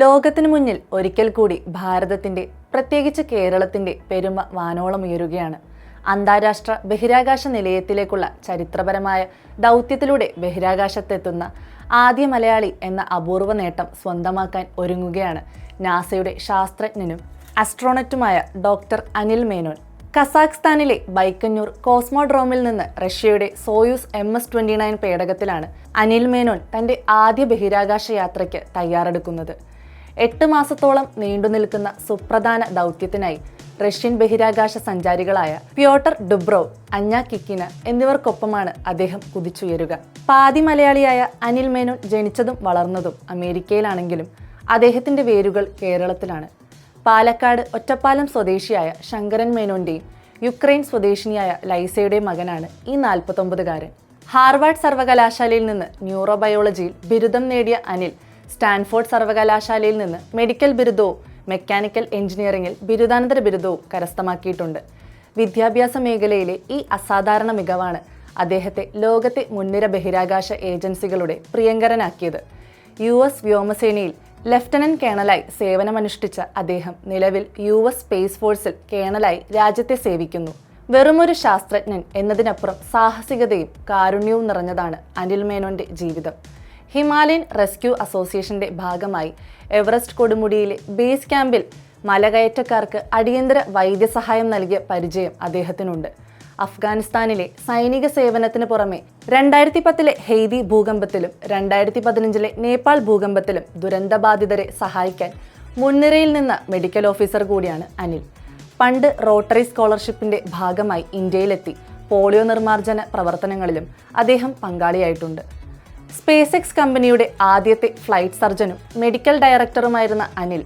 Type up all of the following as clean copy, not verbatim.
ലോകത്തിനു മുന്നിൽ ഒരിക്കൽ കൂടി ഭാരതത്തിന്റെ, പ്രത്യേകിച്ച് കേരളത്തിന്റെ പെരുമ വാനോളം ഉയരുകയാണ്. അന്താരാഷ്ട്ര ബഹിരാകാശ നിലയത്തിലേക്കുള്ള ചരിത്രപരമായ ദൗത്യത്തിലൂടെ ബഹിരാകാശത്തെത്തുന്ന ആദ്യ മലയാളി എന്ന അപൂർവ നേട്ടം സ്വന്തമാക്കാൻ ഒരുങ്ങുകയാണ് നാസയുടെ ശാസ്ത്രജ്ഞനും ആസ്ട്രോണറ്റുമായ ഡോക്ടർ അനിൽ മേനോൻ. കസാഖ്സ്ഥാനിലെ ബൈക്കന്നൂർ കോസ്മോഡ്രോമിൽ നിന്ന് റഷ്യയുടെ സോയൂസ് MS-29 പേടകത്തിലാണ് അനിൽ മേനോൻ തന്റെ ആദ്യ ബഹിരാകാശ യാത്രയ്ക്ക് തയ്യാറെടുക്കുന്നത്. 8 മാസത്തോളം നീണ്ടുനിൽക്കുന്ന സുപ്രധാന ദൗത്യത്തിനായി റഷ്യൻ ബഹിരാകാശ സഞ്ചാരികളായ പ്യോട്ടർ ഡുബ്രോവ്, അഞ്ഞ കിക്കിന എന്നിവർക്കൊപ്പമാണ് അദ്ദേഹം കുതിച്ചുയരുക. പാതി മലയാളിയായ അനിൽ മേനോൻ ജനിച്ചതും വളർന്നതും അമേരിക്കയിലാണെങ്കിലും അദ്ദേഹത്തിന്റെ വേരുകൾ കേരളത്തിലാണ്. പാലക്കാട് ഒറ്റപ്പാലം സ്വദേശിയായ ശങ്കരൻ മേനോന്റെയും യുക്രൈൻ സ്വദേശിനിയായ ലൈസയുടെയും മകനാണ് ഈ 49-കാരൻ. ഹാർവാർഡ് സർവകലാശാലയിൽ നിന്ന് ന്യൂറോബയോളജിയിൽ ബിരുദം നേടിയ അനിൽ സ്റ്റാൻഫോർഡ് സർവകലാശാലയിൽ നിന്ന് മെഡിക്കൽ ബിരുദവും മെക്കാനിക്കൽ എഞ്ചിനീയറിംഗിൽ ബിരുദാനന്തര ബിരുദവും കരസ്ഥമാക്കിയിട്ടുണ്ട്. വിദ്യാഭ്യാസ മേഖലയിലെ ഈ അസാധാരണ മികവാണ് അദ്ദേഹത്തെ ലോകത്തെ മുൻനിര ബഹിരാകാശ ഏജൻസികളുടെ പ്രിയങ്കരനാക്കിയത്. US വ്യോമസേനയിൽ ലഫ്റ്റനന്റ് കേണലായി സേവനമനുഷ്ഠിച്ച അദ്ദേഹം നിലവിൽ US സ്പേസ് ഫോഴ്സിൽ കേണലായി രാജ്യത്തെ സേവിക്കുന്നു. വെറുമൊരു ശാസ്ത്രജ്ഞൻ എന്നതിനപ്പുറം സാഹസികതയും കാരുണ്യവും നിറഞ്ഞതാണ് അനിൽ മേനോന്റെ ജീവിതം. ഹിമാലയൻ റെസ്ക്യൂ അസോസിയേഷന്റെ ഭാഗമായി എവറസ്റ്റ് കൊടുമുടിയിലെ ബേസ് ക്യാമ്പിൽ മലകയറ്റക്കാർക്ക് അടിയന്തര വൈദ്യസഹായം നൽകിയ പരിചയം അദ്ദേഹത്തിനുണ്ട്. അഫ്ഗാനിസ്ഥാനിലെ സൈനിക സേവനത്തിന് പുറമെ 2010 ഹെയ്തി ഭൂകമ്പത്തിലും 2015 നേപ്പാൾ ഭൂകമ്പത്തിലും ദുരന്തബാധിതരെ സഹായിക്കാൻ മുൻനിരയിൽ നിന്ന മെഡിക്കൽ ഓഫീസർ കൂടിയാണ് അനിൽ. പണ്ട് റോട്ടറി സ്കോളർഷിപ്പിന്റെ ഭാഗമായി ഇന്ത്യയിലെത്തി പോളിയോ നിർമ്മാർജ്ജന പ്രവർത്തനങ്ങളിലും അദ്ദേഹം പങ്കാളിയായിട്ടുണ്ട്. സ്പേസ് എക്സ് കമ്പനിയുടെ ആദ്യത്തെ ഫ്ലൈറ്റ് സർജനും മെഡിക്കൽ ഡയറക്ടറുമായിരുന്ന അനിൽ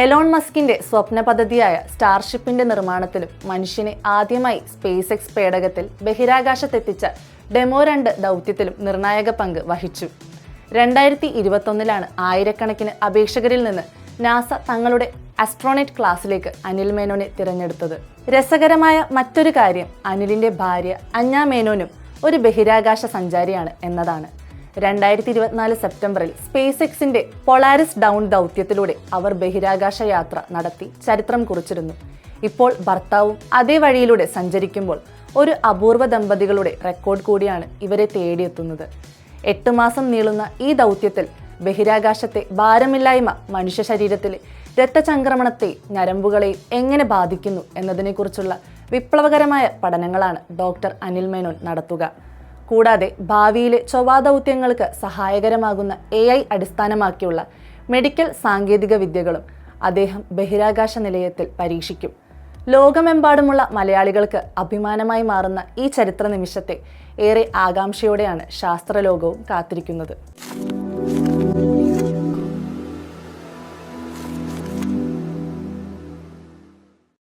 എലോൺ മസ്കിന്റെ സ്വപ്ന പദ്ധതിയായ സ്റ്റാർഷിപ്പിന്റെ നിർമ്മാണത്തിലും മനുഷ്യനെ ആദ്യമായി സ്പേസ് എക്സ് പേടകത്തിൽ ബഹിരാകാശത്തെത്തിച്ച ഡെമോ 2 ദൗത്യത്തിലും നിർണായക പങ്ക് വഹിച്ചു. 2021 ആയിരക്കണക്കിന് അപേക്ഷകരിൽ നിന്ന് നാസ തങ്ങളുടെ ആസ്ട്രോണറ്റ് ക്ലാസ്സിലേക്ക് അനിൽ മേനോനെ തിരഞ്ഞെടുത്തത്. രസകരമായ മറ്റൊരു കാര്യം അനിലിന്റെ ഭാര്യ അഞ്ഞ മേനോനും ഒരു ബഹിരാകാശ സഞ്ചാരിയാണ് എന്നതാണ്. 2024 സെപ്റ്റംബറിൽ സ്പേസ് എക്സിന്റെ പൊളാരിസ് ഡൗൺ ദൗത്യത്തിലൂടെ അവർ ബഹിരാകാശ യാത്ര നടത്തി ചരിത്രം കുറിച്ചിരുന്നു. ഇപ്പോൾ ഭർത്താവും അതേ വഴിയിലൂടെ സഞ്ചരിക്കുമ്പോൾ ഒരു അപൂർവ ദമ്പതികളുടെ റെക്കോർഡ് കൂടിയാണ് ഇവരെ തേടിയെത്തുന്നത്. 8 മാസം നീളുന്ന ഈ ദൗത്യത്തിൽ ബഹിരാകാശത്തെ ഭാരമില്ലായ്മ മനുഷ്യ ശരീരത്തിലെ രക്തചംക്രമണത്തെയും ഞരമ്പുകളെയും എങ്ങനെ ബാധിക്കുന്നു എന്നതിനെക്കുറിച്ചുള്ള വിപ്ലവകരമായ പഠനങ്ങളാണ് ഡോക്ടർ അനിൽ മേനോൻ നടത്തുക. കൂടാതെ ഭാവിയിലെ ചൊവ്വാ ദൗത്യങ്ങൾക്ക് സഹായകരമാകുന്ന AI അടിസ്ഥാനമാക്കിയുള്ള മെഡിക്കൽ സാങ്കേതിക വിദ്യകളും അദ്ദേഹം ബഹിരാകാശ നിലയത്തിൽ പരീക്ഷിക്കും. ലോകമെമ്പാടുമുള്ള മലയാളികൾക്ക് അഭിമാനമായി മാറുന്ന ഈ ചരിത്ര നിമിഷത്തെ ഏറെ ആകാംക്ഷയോടെയാണ് ശാസ്ത്രലോകവും കാത്തിരിക്കുന്നത്.